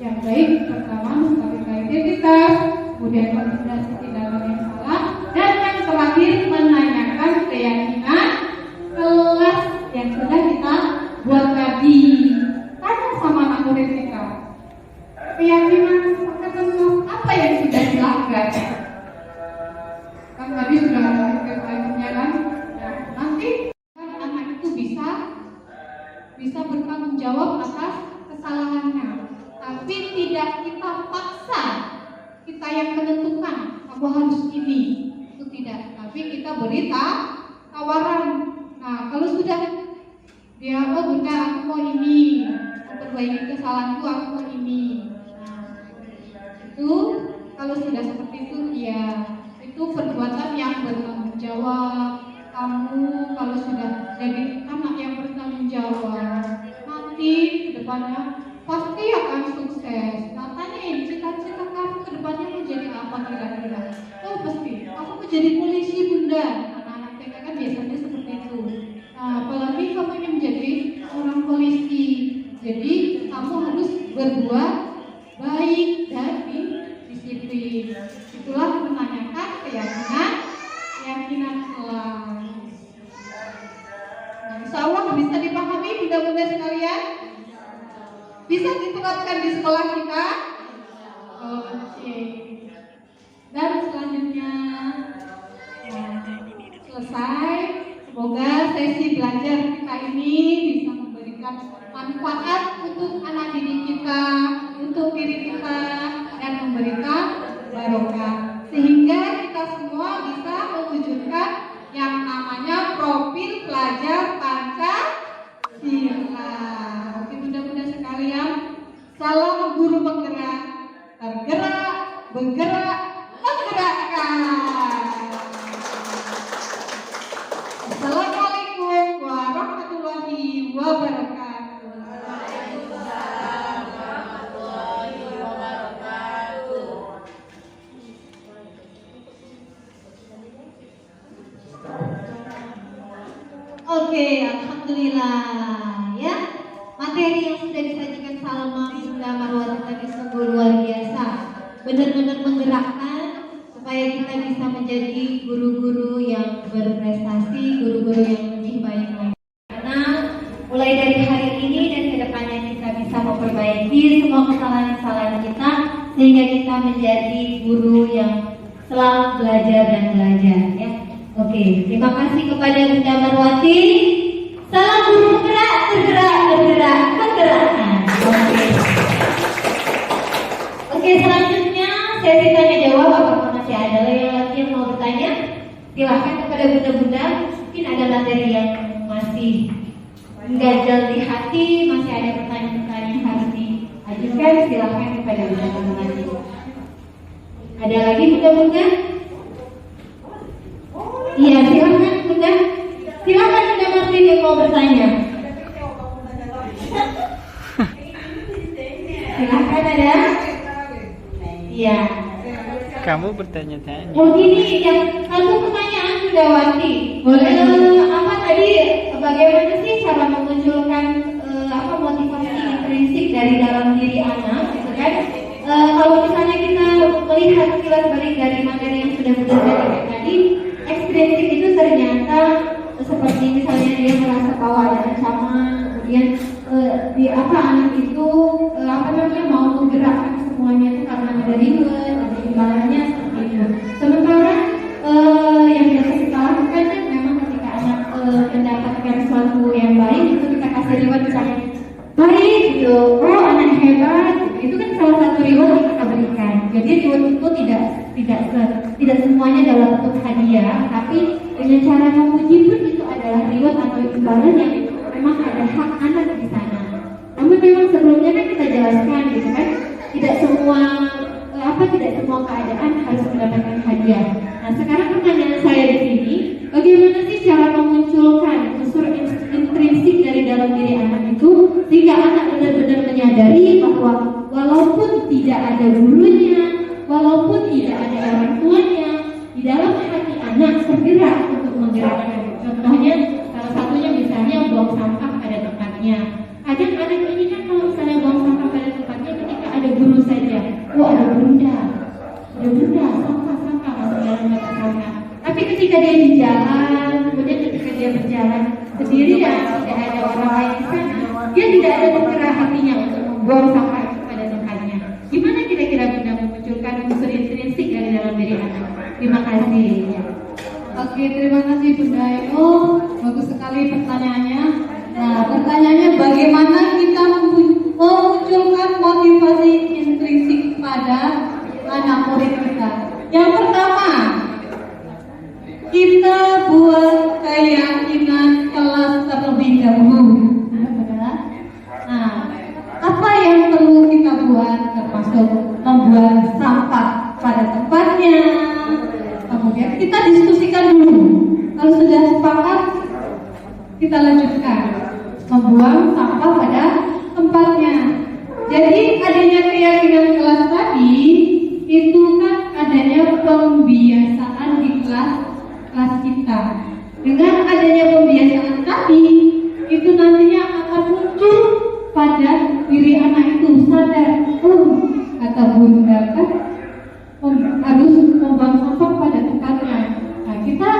Yang baik pertama menstabilkan identitas, kemudian validasi tindakan yang salah, dan yang terakhir menanyakan keyakinan kelas yang sudah kita buat tadi. Tanya sama anak murid kita, keyakinan apa yang sudah dilanggar? Kan tadi sudah ada keyakinannya kan? Nah, nanti anak itu bisa bertanggung jawab atas kesalahannya. Tapi tidak kita paksa, kita yang menentukan kamu harus ini, itu tidak. Tapi kita beri tawaran. Nah, kalau sudah dia, oh bunda aku mau ini, memperbaiki kesalahanku, aku mau ini. Nah, itu kalau sudah seperti itu, ya itu perbuatan yang bertanggung jawab. Kamu kalau sudah jadi anak yang bertanggung jawab, nanti ke depannya pasti akan sukses. Nah, tanyain cita-cita kamu ke depannya mau jadi apa kira-kira? Oh pasti, aku mau jadi polisi bunda. Anak-anak TK kan biasanya seperti itu. Nah, apalagi kamu ingin menjadi seorang polisi, jadi kamu harus berbuat baik dan disiplin. Itulah menanyakan keyakinan kelas. dapatkan di sekolah kita? Oke. Dan selanjutnya selesai. Semoga sesi belajar kita ini bisa memberikan manfaat untuk anak didik kita, untuk diri kita, dan memberikan barokah. Sehingga kita semua bisa mewujudkan yang namanya profil pelajar Pancasila. Oke bunda-bunda sekalian, salam guru penggerak, tergerak, bergerak, menggerakkan. Assalamualaikum warahmatullahi wabarakatuh. Oke, alhamdulillah ya. Materi yang sudah disajikan Salma Bunda Marwati tadi sungguh luar biasa. Benar-benar menggerakkan supaya kita bisa menjadi guru-guru yang berprestasi, guru-guru yang lebih baik lagi. Karena mulai dari hari ini dan kedepannya kita bisa memperbaiki semua kesalahan-kesalahan kita sehingga kita menjadi guru yang selalu belajar dan belajar ya. Oke, terima kasih kepada Bunda Marwati. Salam guru bergerak, bergerak, bergerak, bergerakkan. Oke, selanjutnya sesi tanya jawab. Apakah masih ada lagi yang mau bertanya? Silahkan kepada bunda-bunda. Mungkin ada materi yang masih mengganjal di hati, masih ada pertanyaan-pertanyaan yang harus diajukan. Silahkan kepada bunda-bunda. Ada lagi bunda-bunda? Iya, silahkan bunda. Silahkan bunda Martin yang mau bertanya. Silahkan ada. Iya. Kamu bertanya-tanya. Oh gini, yang satu pertanyaan Bunda Wati. Boleh apa tadi? Bagaimana sih cara memunculkan motivasi intrinsik dari dalam diri anak, gitu kan? Kalau misalnya kita melihat kilas balik dari materi yang sudah Bunda sampaikan tadi, ekstrinsik itu ternyata seperti misalnya dia merasa bahwa ada ancaman, kemudian anak itu mau menggerakkan semuanya itu karena ada reward, ada imbalannya seperti itu. Sementara yang biasa kita lakukan kan memang ketika anak mendapatkan sesuatu yang baik itu kita kasih reward misalnya baik gitu, oh anak hebat, itu kan salah satu reward yang kita berikan. Jadi reward itu tidak semuanya dalam bentuk hadiah, tapi dengan cara memuji pun itu adalah reward atau imbalan yang memang ada hak anak di sana. Namun memang sebelumnya kan kita jelaskan gitu kan, tidak semua keadaan harus mendapatkan hadiah. Nah sekarang pertanyaan saya di sini, bagaimana sih cara memunculkan unsur intrinsik dari dalam diri anak itu sehingga anak benar-benar menyadari bahwa walaupun tidak ada gurunya, walaupun tidak ada orang tuanya, di dalam hati anak tergerak untuk menggerakkan. Contohnya salah satunya misalnya buang sampah pada tempatnya. Kadang anak ini kan kalau misalnya buang sampah pada tempatnya ketika ada guru saja, oh ada bunda sampah masuk dalam mata sampah. Tapi ketika dia di jalan, kemudian ketika dia berjalan sendirian, tidak ada orang lain di sana, dia tidak ada tergerak hatinya untuk membuang sampah itu pada tempatnya. Gimana kira-kira bunda memunculkan unsur intrinsik dari dalam diri anak? Terima kasih. Oke, terima kasih Bunda Eko. Bagus sekali pertanyaannya. Nah, pertanyaannya bagaimana kita memunculkan motivasi intrinsik pada anak murid kita. Yang pertama, kita buat keyakinan kelas terlebih dahulu. Nah, apa yang perlu kita buat? Termasuk membuang sampah pada tempatnya. Kemudian kita diskusikan dulu. Kalau sudah sepakat, kita lanjutkan membuang sampah pada tempatnya. Jadi adanya keyakinan kelas tadi itu kan adanya pembiasaan di kelas kita. Dengan adanya pembiasaan tadi itu nantinya akan muncul pada diri anak itu sadar, kata bunda kan harus membuang sampah pada tempatnya. Nah, kita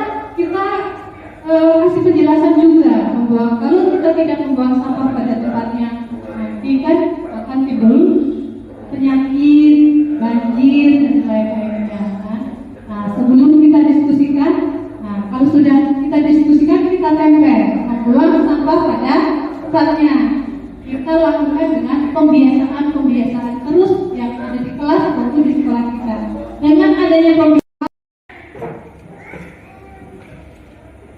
kasih penjelasan juga kalau kita tidak membuang sampah pada tempatnya nanti kan akan timbul di sekolah kita. Dengan adanya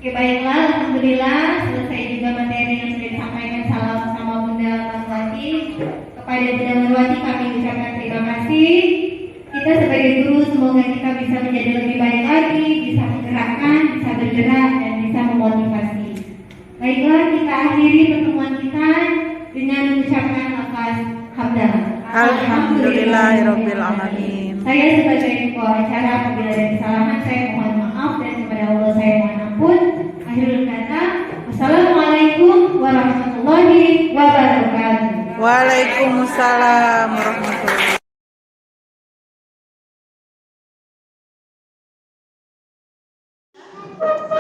Oke, baiklah, alhamdulillah selesai juga materi yang sudah disampaikan. Salam sama Bunda Marwati. Kepada Bunda Marwati kami ucapkan terima kasih. Kita sebagai guru semoga kita bisa menjadi lebih baik lagi, bisa menggerakkan, bisa bergerak dan bisa memotivasi. Baiklah, kita akhiri pertemuan kita dengan mengucapkan lafaz hamdalah. Alhamdulillahirabbil alamin. Saya sebagai ketua acara, apabila ada kesalahan saya mohon maaf dan kepada Allah saya mohon ampun. Akhirul kata, wassalamualaikum warahmatullahi wabarakatuh. Waalaikumsalam warahmatullahi wabarakatuh.